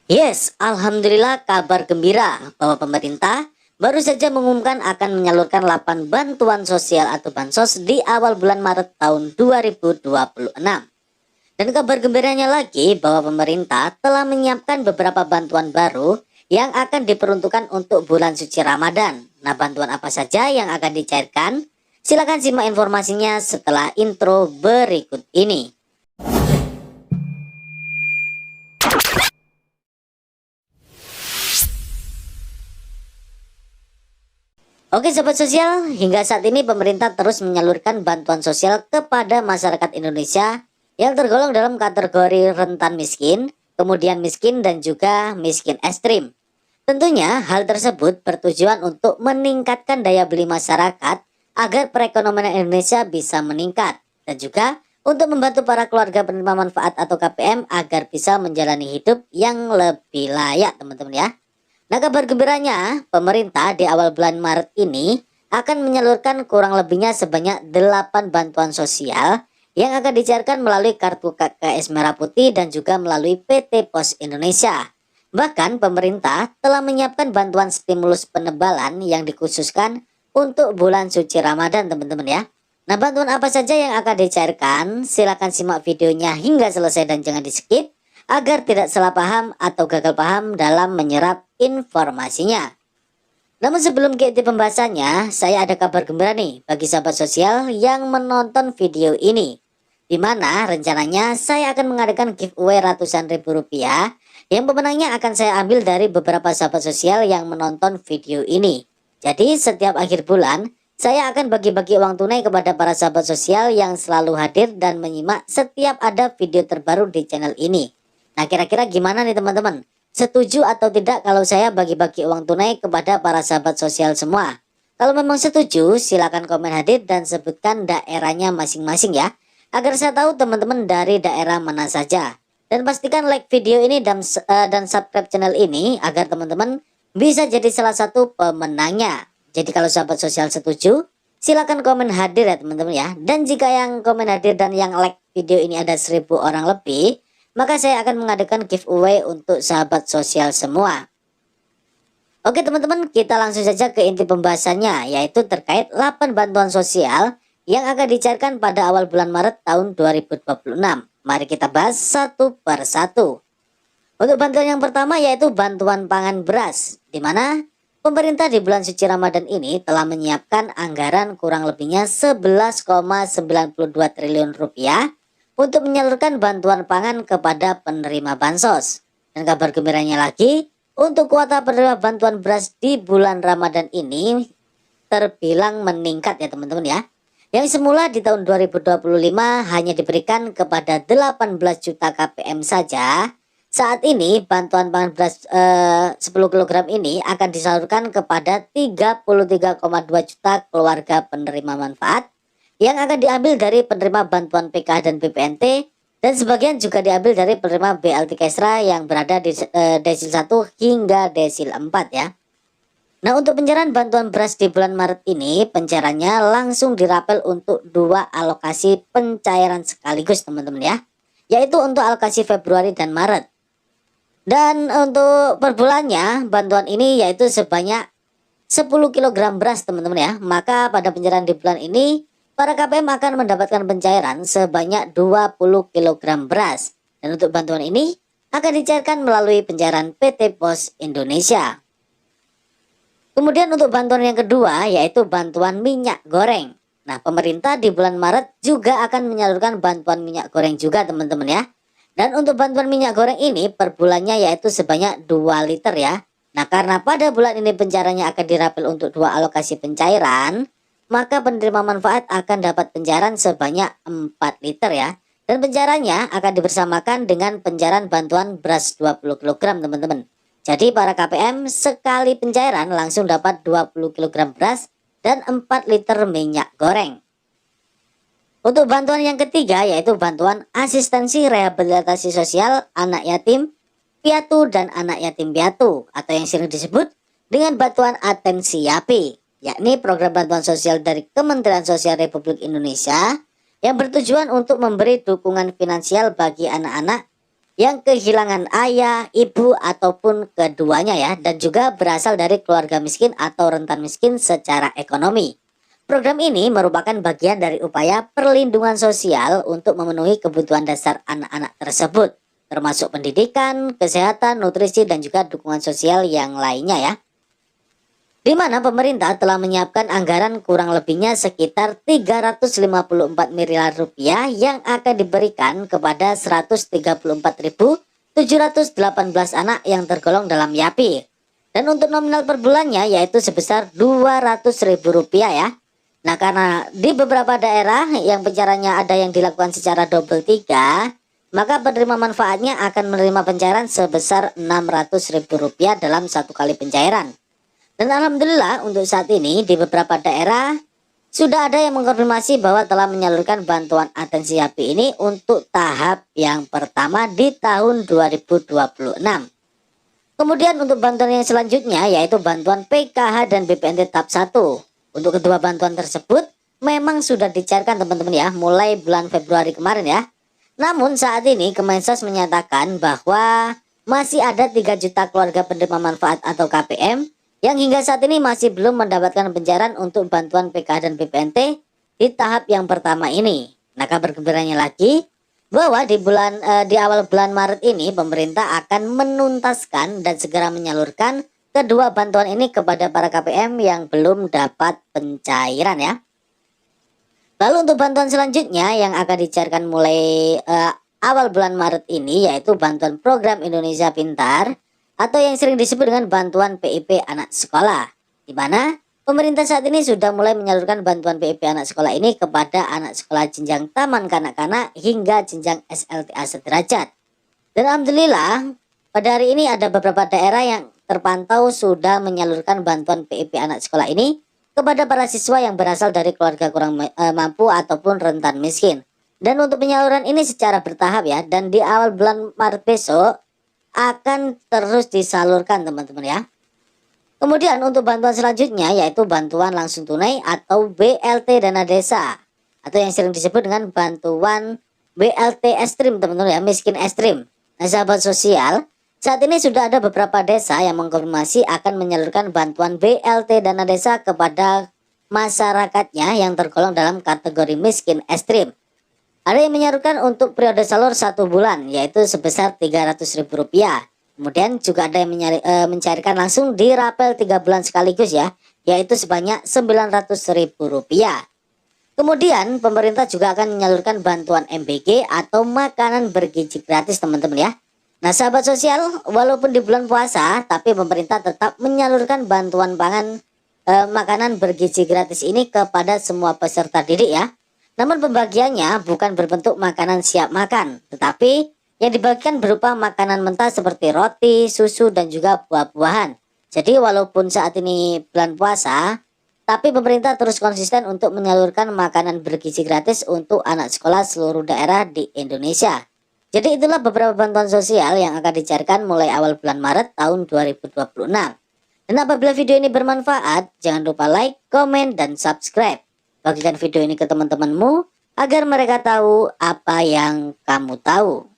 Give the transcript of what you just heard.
Yes, alhamdulillah kabar gembira bahwa pemerintah baru saja mengumumkan akan menyalurkan 8 bantuan sosial atau bansos di awal bulan Maret tahun 2026. Dan kabar gembiranya lagi bahwa pemerintah telah menyiapkan beberapa bantuan baru yang akan diperuntukkan untuk bulan suci Ramadan. Nah, bantuan apa saja yang akan dicairkan? Silakan simak informasinya setelah intro berikut ini. Oke sobat sosial, hingga saat ini pemerintah terus menyalurkan bantuan sosial kepada masyarakat Indonesia yang tergolong dalam kategori rentan miskin, kemudian miskin dan juga miskin ekstrim. Tentunya hal tersebut bertujuan untuk meningkatkan daya beli masyarakat agar perekonomian Indonesia bisa meningkat dan juga untuk membantu para keluarga penerima manfaat atau KPM agar bisa menjalani hidup yang lebih layak teman-teman ya. Nah, kabar gembiranya, pemerintah di awal bulan Maret ini akan menyalurkan kurang lebihnya sebanyak 8 bantuan sosial yang akan dicairkan melalui kartu KKS Merah Putih dan juga melalui PT Pos Indonesia. Bahkan pemerintah telah menyiapkan bantuan stimulus penebalan yang dikhususkan untuk bulan suci Ramadan teman-teman ya. Nah, bantuan apa saja yang akan dicairkan? Silahkan simak videonya hingga selesai dan jangan di skip agar tidak salah paham atau gagal paham dalam menyerap informasinya. Namun sebelum ke inti pembahasannya, saya ada kabar gembira nih bagi sahabat sosial yang menonton video ini. Di mana rencananya saya akan mengadakan giveaway ratusan ribu rupiah yang pemenangnya akan saya ambil dari beberapa sahabat sosial yang menonton video ini. Jadi setiap akhir bulan saya akan bagi-bagi uang tunai kepada para sahabat sosial yang selalu hadir dan menyimak setiap ada video terbaru di channel ini. Nah, kira-kira gimana nih teman-teman? Setuju atau tidak kalau saya bagi-bagi uang tunai kepada para sahabat sosial semua? Kalau memang setuju, silakan komen hadir dan sebutkan daerahnya masing-masing ya, agar saya tahu teman-teman dari daerah mana saja. Dan pastikan like video ini dan subscribe channel ini agar teman-teman bisa jadi salah satu pemenangnya. Jadi kalau sahabat sosial setuju, silakan komen hadir ya teman-teman ya. Dan jika yang komen hadir dan yang like video ini ada 1000 orang lebih, maka saya akan mengadakan giveaway untuk sahabat sosial semua. Oke teman-teman, kita langsung saja ke inti pembahasannya, yaitu terkait 8 bantuan sosial yang akan dicairkan pada awal bulan Maret tahun 2026. Mari kita bahas satu per satu. Untuk bantuan yang pertama yaitu bantuan pangan beras, di mana pemerintah di bulan suci Ramadan ini telah menyiapkan anggaran kurang lebihnya 11,92 triliun rupiah untuk menyalurkan bantuan pangan kepada penerima bansos. Dan kabar gembiranya lagi, untuk kuota penerima bantuan beras di bulan Ramadan ini terbilang meningkat ya teman-teman ya. Yang semula di tahun 2025 hanya diberikan kepada 18 juta KPM saja. Saat ini bantuan pangan beras 10 kg ini akan disalurkan kepada 33,2 juta keluarga penerima manfaat yang akan diambil dari penerima bantuan PKH dan BPNT, dan sebagian juga diambil dari penerima BLT Kesra yang berada di desil 1 hingga desil 4 ya. Nah, untuk pencairan bantuan beras di bulan Maret ini, pencairannya langsung dirapel untuk 2 alokasi pencairan sekaligus teman-teman ya, yaitu untuk alokasi Februari dan Maret. Dan untuk per bulannya bantuan ini yaitu sebanyak 10 kg beras teman-teman ya. Maka pada pencairan di bulan ini para KPM akan mendapatkan pencairan sebanyak 20 kg beras. Dan untuk bantuan ini akan dicairkan melalui pencairan PT Pos Indonesia. Kemudian untuk bantuan yang kedua yaitu bantuan minyak goreng. Nah, pemerintah di bulan Maret juga akan menyalurkan bantuan minyak goreng juga teman-teman ya. Dan untuk bantuan minyak goreng ini per bulannya yaitu sebanyak 2 liter ya. Nah, karena pada bulan ini pencairannya akan dirapel untuk 2 alokasi pencairan, maka penerima manfaat akan dapat pencairan sebanyak 4 liter ya. Dan pencairannya akan dibersamakan dengan pencairan bantuan beras 20 kg teman-teman. Jadi para KPM sekali pencairan langsung dapat 20 kg beras dan 4 liter minyak goreng. Untuk bantuan yang ketiga yaitu bantuan asistensi rehabilitasi sosial anak yatim piatu dan anak yatim piatu atau yang sering disebut dengan bantuan atensi YAPI, yakni program bantuan sosial dari Kementerian Sosial Republik Indonesia yang bertujuan untuk memberi dukungan finansial bagi anak-anak yang kehilangan ayah, ibu, ataupun keduanya ya, dan juga berasal dari keluarga miskin atau rentan miskin secara ekonomi. Program ini merupakan bagian dari upaya perlindungan sosial untuk memenuhi kebutuhan dasar anak-anak tersebut, termasuk pendidikan, kesehatan, nutrisi, dan juga dukungan sosial yang lainnya ya. Di mana pemerintah telah menyiapkan anggaran kurang lebihnya sekitar 354 miliar rupiah yang akan diberikan kepada 134.718 anak yang tergolong dalam YAPI. Dan untuk nominal per bulannya yaitu sebesar Rp200.000 ya. Nah, karena di beberapa daerah yang pencairannya ada yang dilakukan secara double 3, maka penerima manfaatnya akan menerima pencairan sebesar Rp600.000 dalam satu kali pencairan. Dan alhamdulillah untuk saat ini di beberapa daerah sudah ada yang mengkonfirmasi bahwa telah menyalurkan bantuan atensi YAPI ini untuk tahap yang pertama di tahun 2026. Kemudian untuk bantuan yang selanjutnya yaitu bantuan PKH dan BPNT tahap 1. Untuk kedua bantuan tersebut memang sudah dicairkan teman-teman ya, mulai bulan Februari kemarin ya. Namun saat ini Kemensos menyatakan bahwa masih ada 3 juta keluarga penerima manfaat atau KPM yang hingga saat ini masih belum mendapatkan pencairan untuk bantuan PKH dan BPNT di tahap yang pertama ini. Nah, kabar gembiranya lagi bahwa di awal bulan Maret ini pemerintah akan menuntaskan dan segera menyalurkan kedua bantuan ini kepada para KPM yang belum dapat pencairan ya. Lalu untuk bantuan selanjutnya yang akan dicairkan mulai awal bulan Maret ini yaitu bantuan program Indonesia Pintar atau yang sering disebut dengan bantuan PIP anak sekolah, di mana pemerintah saat ini sudah mulai menyalurkan bantuan PIP anak sekolah ini kepada anak sekolah jenjang taman kanak-kanak hingga jenjang SLTA sederajat. Dan alhamdulillah pada hari ini ada beberapa daerah yang terpantau sudah menyalurkan bantuan PIP anak sekolah ini kepada para siswa yang berasal dari keluarga kurang mampu ataupun rentan miskin. Dan untuk penyaluran ini secara bertahap ya, dan di awal bulan Maret besok akan terus disalurkan teman-teman ya. Kemudian untuk bantuan selanjutnya yaitu bantuan langsung tunai atau BLT dana desa, atau yang sering disebut dengan bantuan BLT ekstrim teman-teman ya, miskin ekstrim. Nah sahabat sosial, saat ini sudah ada beberapa desa yang mengkonfirmasi akan menyalurkan bantuan BLT dana desa kepada masyarakatnya yang tergolong dalam kategori miskin ekstrim. Ada yang menyalurkan untuk periode salur 1 bulan yaitu sebesar Rp300.000. Kemudian juga ada yang mencairkan langsung di rapel 3 bulan sekaligus ya, yaitu sebanyak Rp900.000. Kemudian pemerintah juga akan menyalurkan bantuan MBG atau makanan bergizi gratis teman-teman ya. Nah sahabat sosial, walaupun di bulan puasa tapi pemerintah tetap menyalurkan bantuan pangan makanan bergizi gratis ini kepada semua peserta didik ya. Namun pembagiannya bukan berbentuk makanan siap makan, tetapi yang dibagikan berupa makanan mentah seperti roti, susu, dan juga buah-buahan. Jadi walaupun saat ini bulan puasa, tapi pemerintah terus konsisten untuk menyalurkan makanan bergizi gratis untuk anak sekolah seluruh daerah di Indonesia. Jadi itulah beberapa bantuan sosial yang akan dicairkan mulai awal bulan Maret tahun 2026. Dan apabila video ini bermanfaat, jangan lupa like, komen, dan subscribe. Bagikan video ini ke teman-temanmu agar mereka tahu apa yang kamu tahu.